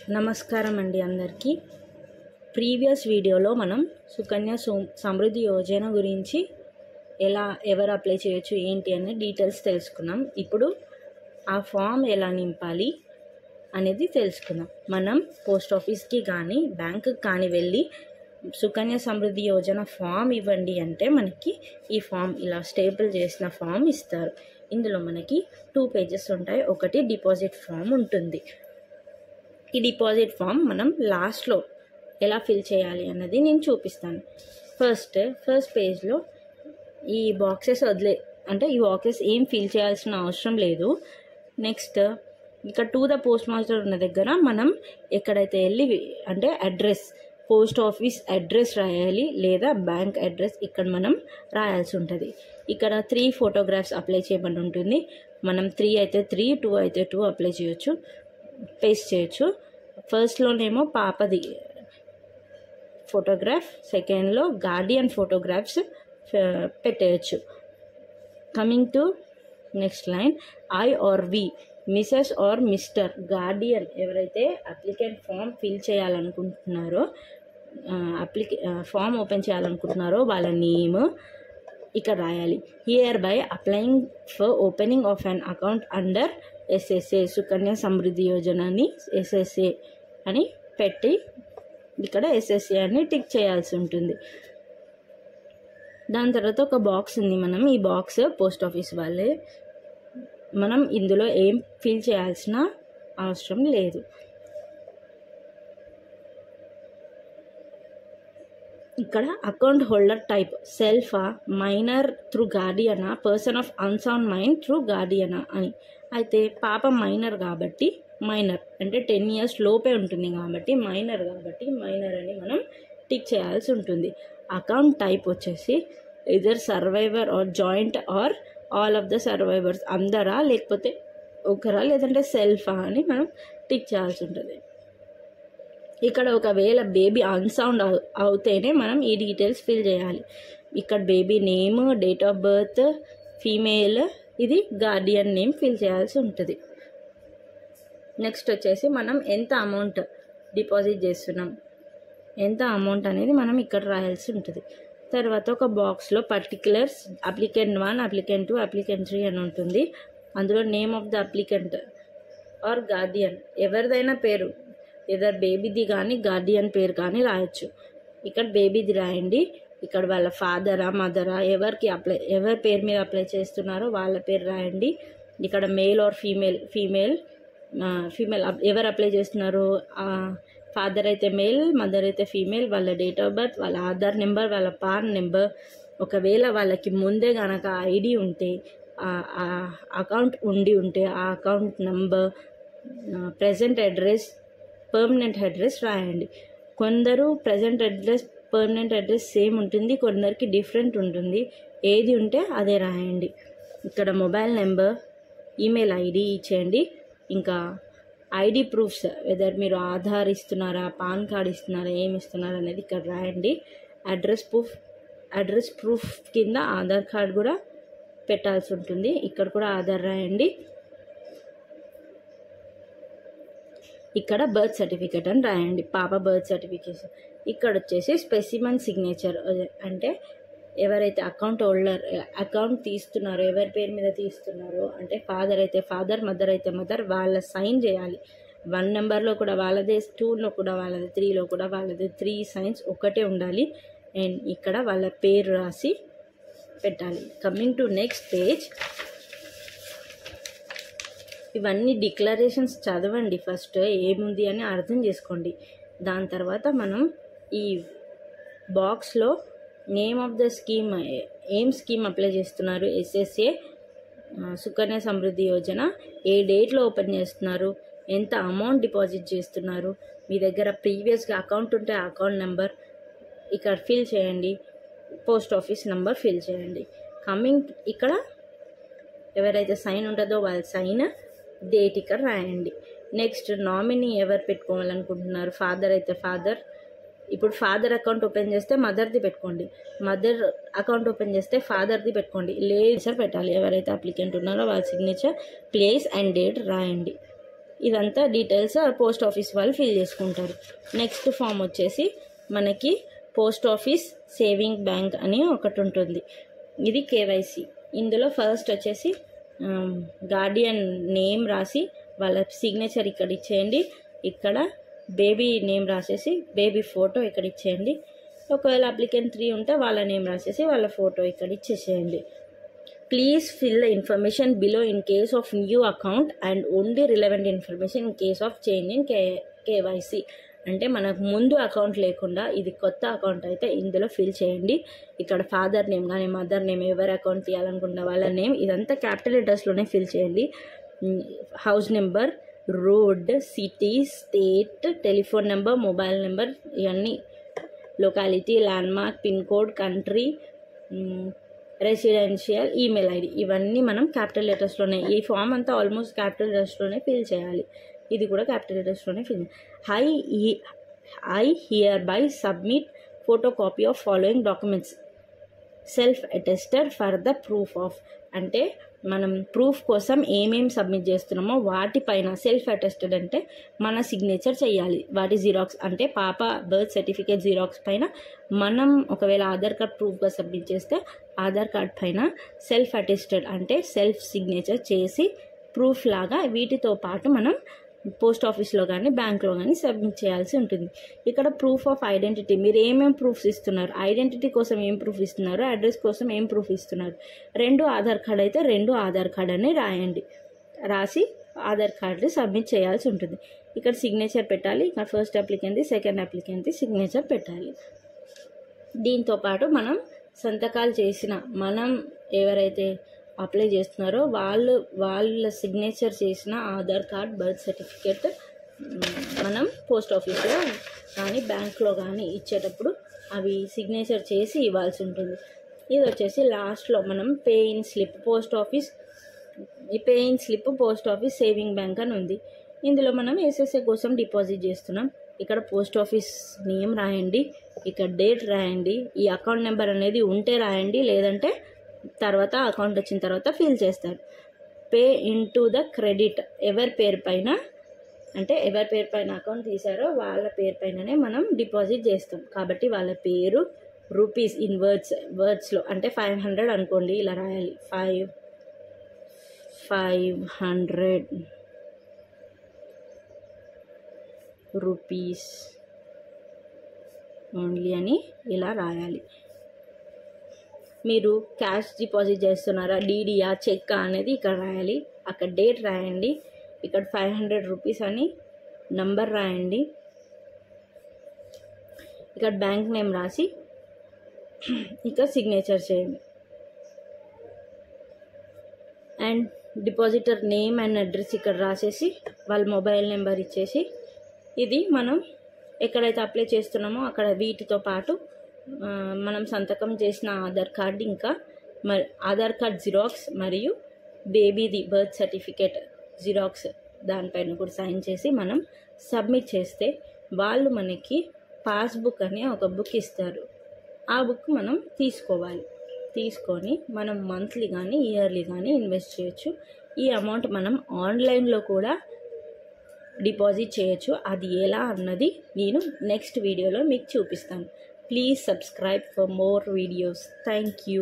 నమస్కారం అండి అందరికీ. ప్రీవియస్ వీడియోలో మనం సుకన్య సమృద్ధి యోజన గురించి ఎవరు అప్లై చేయొచ్చు ఏంటి అనే డీటెయిల్స్ తెలుసుకున్నాం. ఇప్పుడు ఆ ఫామ్ ఎలా నింపాలి అనేది తెలుసుకుందాం. మనం పోస్ట్ ఆఫీస్కి కానీ బ్యాంకుకి కానీ వెళ్ళి సుకన్య సమృద్ధి యోజన ఫామ్ ఇవ్వండి అంటే మనకి ఈ ఫామ్ ఇలా స్టేపుల్ చేసిన ఫామ్ ఇస్తారు. ఇందులో మనకి 2 పేజెస్ ఉంటాయి. ఒకటి డిపాజిట్ ఫామ్ ఉంటుంది. ఈ డిపాజిట్ ఫామ్ మనం లాస్ట్లో ఎలా ఫిల్ చేయాలి అన్నది నేను చూపిస్తాను. ఫస్ట్ పేజ్లో ఈ బాక్సెస్ ఈ బాక్సెస్ ఏం ఫిల్ చేయాల్సిన అవసరం లేదు. నెక్స్ట్ ఇక్కడ టు ద పోస్ట్ మాస్టర్ ఉన్న దగ్గర మనం ఎక్కడైతే వెళ్ళి అంటే అడ్రస్, పోస్ట్ ఆఫీస్ అడ్రస్ రాయాలి లేదా బ్యాంక్ అడ్రస్ ఇక్కడ మనం రాయాల్సి ఉంటుంది. ఇక్కడ 3 ఫోటోగ్రాఫ్స్ అప్లై చేయమని ఉంటుంది. మనం 3 అయితే 3, 2 అయితే 2 అప్లై చేయొచ్చు, పేస్ట్ చేయొచ్చు. ఫస్ట్లోనేమో పాపది ఫోటోగ్రాఫ్, సెకండ్లో గార్డియన్ ఫోటోగ్రాఫ్స్ పెట్టేయచ్చు. Coming to next line, I or we, Mrs or Mr, guardian ఎవరైతే అప్లికెంట్ ఫామ్ ఫిల్ చేయాలనుకుంటున్నారో ఫామ్ ఓపెన్ చేయాలనుకుంటున్నారో వాళ్ళ నేమ్ ఇక్కడ రాయాలి. Hereby applying for opening of an account under SSA, Sukanya Samriddhi యోజనని ఎస్ఎస్ఏ అని పెట్టి ఇక్కడ ఎస్ఎస్ఏ అని టిక్ చేయాల్సి ఉంటుంది. దాని తర్వాత ఒక బాక్స్ ఉంది. మనం ఈ బాక్స్ పోస్ట్ ఆఫీస్ వాళ్ళే, మనం ఇందులో ఏం ఫిల్ చేయాల్సిన అవసరం లేదు. ఇక్కడ అకౌంట్ హోల్డర్ టైప్ సెల్ఫా, మైనర్ త్రూ గార్డియనా, person of unsound mind through గార్డియనా అని. అయితే పాప మైనర్ కాబట్టి మైనర్ అంటే 10 years లోపే ఉంటుంది కాబట్టి మైనర్ అని మనం టిక్ చేయాల్సి ఉంటుంది. అకౌంట్ టైప్ వచ్చేసి either survivor or joint or all of the survivors, అందరా లేకపోతే ఒకరా లేదంటే సెల్ఫా అని మనం టిక్ చేయాల్సి ఉంటుంది. ఇక్కడ ఒకవేళ బేబీ అన్సౌండ్ అవుతేనే మనం ఈ డీటెయిల్స్ ఫిల్ చేయాలి. ఇక్కడ baby name, date of birth, female, ఇది గార్డియన్ నేమ్ ఫిల్ చేయాల్సి ఉంటుంది. నెక్స్ట్ వచ్చేసి మనం ఎంత అమౌంట్ డిపాజిట్ చేస్తున్నాం, ఎంత అమౌంట్ అనేది మనం ఇక్కడ రాయాల్సి ఉంటుంది. తర్వాత ఒక బాక్స్లో పర్టికులర్స్ అప్లికెంట్ 1, అప్లికెంట్ 2, అప్లికెంట్ 3 అని ఉంటుంది. అందులో name of the applicant are Guardian ఎవరిదైనా పేరు, ఏదర్ బేబీది కానీ గార్డియన్ పేరు కానీ రాయొచ్చు. ఇక్కడ బేబీది రాయండి. ఇక్కడ వాళ్ళ ఫాదరా మదరా ఎవరి పేరు మీద అప్లై చేస్తున్నారో వాళ్ళ పేరు రాయండి. ఇక్కడ మేల్ ఆర్ ఫీమేల్ ఎవరు అప్లై చేస్తున్నారో ఫాదర్ అయితే మేల్, మదర్ అయితే ఫీమేల్, వాళ్ళ డేట్ ఆఫ్ బర్త్, వాళ్ళ ఆధార్ నెంబర్, వాళ్ళ పాన్ నెంబర్. ఒకవేళ వాళ్ళకి ముందే కనుక ఐడి ఉంటే, అకౌంట్ ఉంటే ఆ account number, present address, permanent address రాయండి. కొందరు present address, permanent address same ఉంటుంది, కొందరికి డిఫరెంట్ ఉంటుంది. ఏది ఉంటే అదే రాయండి. ఇక్కడ మొబైల్ నెంబర్, ఈమెయిల్ ఐడి ఇచ్చేయండి. ఇంకా ఐడి ప్రూఫ్స్, వెదర్ మీరు ఆధార్ ఇస్తున్నారా, పాన్ కార్డ్ ఇస్తున్నారా, ఏమి ఇస్తున్నారా అనేది ఇక్కడ రాయండి. అడ్రస్ ప్రూఫ్ కింద ఆధార్ కార్డ్ కూడా పెట్టాల్సి ఉంటుంది. ఇక్కడ కూడా ఆధార్ రాయండి. ఇక్కడ బర్త్ సర్టిఫికేట్ అని రాయండి, పాప బర్త్ సర్టిఫికేట్. ఇక్కడ వచ్చేసి స్పెసిమన్ సిగ్నేచర్ అంటే ఎవరైతే అకౌంట్ హోల్డర్ అకౌంట్ తీస్తున్నారో, ఎవరి పేరు మీద తీస్తున్నారో అంటే ఫాదర్ అయితే ఫాదర్, మదర్ అయితే మదర్, వాళ్ళ సైన్ చేయాలి. 1 నెంబర్లో కూడా వాళ్ళదే, 2లో కూడా వాళ్ళదే, 3లో కూడా వాళ్ళదే, 3 సైన్స్ ఒకటే ఉండాలి. అండ్ ఇక్కడ వాళ్ళ పేరు రాసి పెట్టాలి. కమింగ్ టు నెక్స్ట్ పేజ్, ఇవన్నీ డిక్లరేషన్స్ చదవండి. ఫస్ట్ ఏముంది అని అర్థం చేసుకోండి. దాని తర్వాత మనం ఈ బాక్స్లో నేమ్ ఆఫ్ ద స్కీమ్, ఏం స్కీమ్ అప్లై చేస్తున్నారు, ఎస్ఎస్ఏ సుకన్య సమృద్ధి యోజన, ఏ డేట్లో ఓపెన్ చేస్తున్నారు, ఎంత అమౌంట్ డిపాజిట్ చేస్తున్నారు, మీ దగ్గర ప్రీవియస్గా అకౌంట్ ఉంటే అకౌంట్ నెంబర్ ఇక్కడ ఫిల్ చేయండి, పోస్ట్ ఆఫీస్ నెంబర్ ఫిల్ చేయండి. ఇక్కడ ఎవరైతే సైన్ ఉంటుందో వాళ్ళ సైన్, డేట్ ఇక్కడ రాయండి. నెక్స్ట్ నామినీ ఎవరు పెట్టుకోవాలనుకుంటున్నారు, ఫాదర్ అయితే ఫాదర్. ఇప్పుడు ఫాదర్ అకౌంట్ ఓపెన్ చేస్తే మదర్ది పెట్టుకోండి, మదర్ అకౌంట్ ఓపెన్ చేస్తే ఫాదర్ది పెట్టుకోండి. లేదు సార్ పెట్టాలి. ఎవరైతే అప్లికెంట్ ఉన్నారో వాళ్ళ సిగ్నేచర్, ప్లేస్ అండ్ డేట్ రాయండి. ఇదంతా డీటెయిల్స్ పోస్ట్ ఆఫీస్ వాళ్ళు ఫిల్ చేసుకుంటారు. నెక్స్ట్ ఫామ్ వచ్చేసి మనకి పోస్ట్ ఆఫీస్ సేవింగ్ బ్యాంక్ అని ఒకటి ఉంటుంది. ఇది కేవైసీ. ఇందులో ఫస్ట్ వచ్చేసి గార్డియన్ నేమ్ రాసి వాళ్ళ సిగ్నేచర్ ఇక్కడ ఇచ్చేయండి. ఇక్కడ బేబీ నేమ్ రాసేసి బేబీ ఫోటో ఇక్కడ ఇచ్చేయండి. ఒకవేళ అప్లికెంట్ 3 ఉంటే వాళ్ళ నేమ్ రాసేసి వాళ్ళ ఫోటో ఇక్కడ ఇచ్చేసేయండి. Please fill the information below in case of new account and only relevant information in case of change in KYC. అంటే మనకు ముందు అకౌంట్ లేకుండా ఇది కొత్త అకౌంట్ అయితే ఇందులో ఫిల్ చేయండి. ఇక్కడ ఫాదర్ నేమ్ కానీ మదర్ నేమ్, ఎవరి అకౌంట్ తీయాలనుకున్న వాళ్ళ నేమ్, ఇదంతా క్యాపిటల్ లెటర్స్లోనే ఫిల్ చేయండి. House number, road, city, state, telephone number, mobile number, ఇవన్నీ locality, landmark, pin code, country, residential, email ID, ఇవన్నీ మనం క్యాపిటల్ లెటర్స్లోనే, ఈ ఫామ్ అంతా ఆల్మోస్ట్ క్యాపిటల్ లెటర్స్లోనే ఫిల్ చేయాలి. ఇది కూడా క్యాపిటల్ లెటర్స్లోనే fill. I hereby submit photo copy of following documents self attested for the proof of. అంటే మనం ప్రూఫ్ కోసం ఏమేమి సబ్మిట్ చేస్తున్నామో వాటిపైన సెల్ఫ్ అటెస్టెడ్ అంటే మన సిగ్నేచర్ చేయాలి. వాటి జిరాక్స్ అంటే పాప బర్త్ సర్టిఫికేట్ జిరాక్స్ పైన మనం ఒకవేళ ఆధార్ కార్డ్ ప్రూఫ్గా సబ్మిట్ చేస్తే ఆధార్ కార్డ్ పైన సెల్ఫ్ అటెస్టెడ్ అంటే సెల్ఫ్ సిగ్నేచర్ చేసి ప్రూఫ్ లాగా వీటితో పాటు మనం పోస్ట్ ఆఫీస్లో కానీ బ్యాంక్లో కానీ సబ్మిట్ చేయాల్సి ఉంటుంది. ఇక్కడ ప్రూఫ్ ఆఫ్ ఐడెంటిటీ, మీరు ఏమేమి ప్రూఫ్స్ ఇస్తున్నారు, ఐడెంటిటీ కోసం ఏం ప్రూఫ్ ఇస్తున్నారు, అడ్రస్ కోసం ఏం ప్రూఫ్ ఇస్తున్నారు. 2 ఆధార్ కార్డ్ అయితే 2 ఆధార్ కార్డ్ అని రాయండి. రాసి ఆధార్ కార్డు సబ్మిట్ చేయాల్సి ఉంటుంది. ఇక్కడ సిగ్నేచర్ పెట్టాలి. ఇక్కడ ఫస్ట్ అప్లికెంట్ది, సెకండ్ అప్లికెంట్ది సిగ్నేచర్ పెట్టాలి. దీంతోపాటు మనం సంతకాలు చేసిన మనం ఎవరైతే అప్లై చేస్తున్నారో వాళ్ళ సిగ్నేచర్ చేసిన ఆధార్ కార్డ్, బర్త్ సర్టిఫికేట్ మనం పోస్ట్ ఆఫీస్లో కానీ బ్యాంక్లో కానీ ఇచ్చేటప్పుడు అవి సిగ్నేచర్ చేసి ఇవ్వాల్సి ఉంటుంది. ఇది వచ్చేసి లాస్ట్లో మనం pay in slip post office, ఈ pay in slip post office saving bank అని ఉంది. ఇందులో మనం ఎస్ఎస్ఏ కోసం డిపాజిట్ చేస్తున్నాం. ఇక్కడ పోస్ట్ ఆఫీస్ నేమ్ రాయండి, ఇక్కడ డేట్ రాయండి, ఈ అకౌంట్ నెంబర్ అనేది ఉంటే రాయండి, లేదంటే తర్వాత అకౌంట్ వచ్చిన తర్వాత ఫిల్ చేస్తారు. పే ఇంటూ ద క్రెడిట్, ఎవరి పేరు పైన అంటే ఎవరి పేరు పైన అకౌంట్ తీసారో వాళ్ళ పేరు పైననే మనం డిపాజిట్ చేస్తాం. కాబట్టి వాళ్ళ పేరు రూపీస్ ఇన్ వర్డ్స్లో అంటే 500 అనుకోండి, ఇలా రాయాలి. 500 రూపీస్ ఓన్లీ అని ఇలా రాయాలి. మీరు క్యాష్ డిపాజిట్ చేస్తున్నారా, డీడీయా, చెక్ అనేది ఇక్కడ రాయాలి. అక్కడ డేట్ రాయండి. ఇక్కడ 500 రూపీస్ అని నంబర్ రాయండి. ఇక్కడ బ్యాంక్ నేమ్ రాసి ఇక్కడ సిగ్నేచర్ చేయండి. And depositor name and address ఇక్కడ రాసేసి వాళ్ళ మొబైల్ నెంబర్ ఇచ్చేసి, ఇది మనం ఎక్కడైతే అప్లై చేస్తున్నామో అక్కడ వీటితో పాటు మనం సంతకం చేసిన ఆధార్ కార్డు, ఇంకా ఆధార్ కార్డ్ జిరాక్స్ మరియు బేబీది బర్త్ సర్టిఫికేట్ జిరాక్స్ దానిపైన కూడా సైన్ చేసి మనం సబ్మిట్ చేస్తే వాళ్ళు మనకి పాస్బుక్ అనే ఒక బుక్ ఇస్తారు. ఆ బుక్ మనం తీసుకొని మనం మంత్లీ కానీ ఇయర్లీ కానీ ఇన్వెస్ట్ చేయొచ్చు. ఈ అమౌంట్ మనం ఆన్లైన్లో కూడా డిపాజిట్ చేయొచ్చు. అది ఎలా అన్నది నేను నెక్స్ట్ వీడియోలో మీకు చూపిస్తాను. Please subscribe for more videos. Thank you.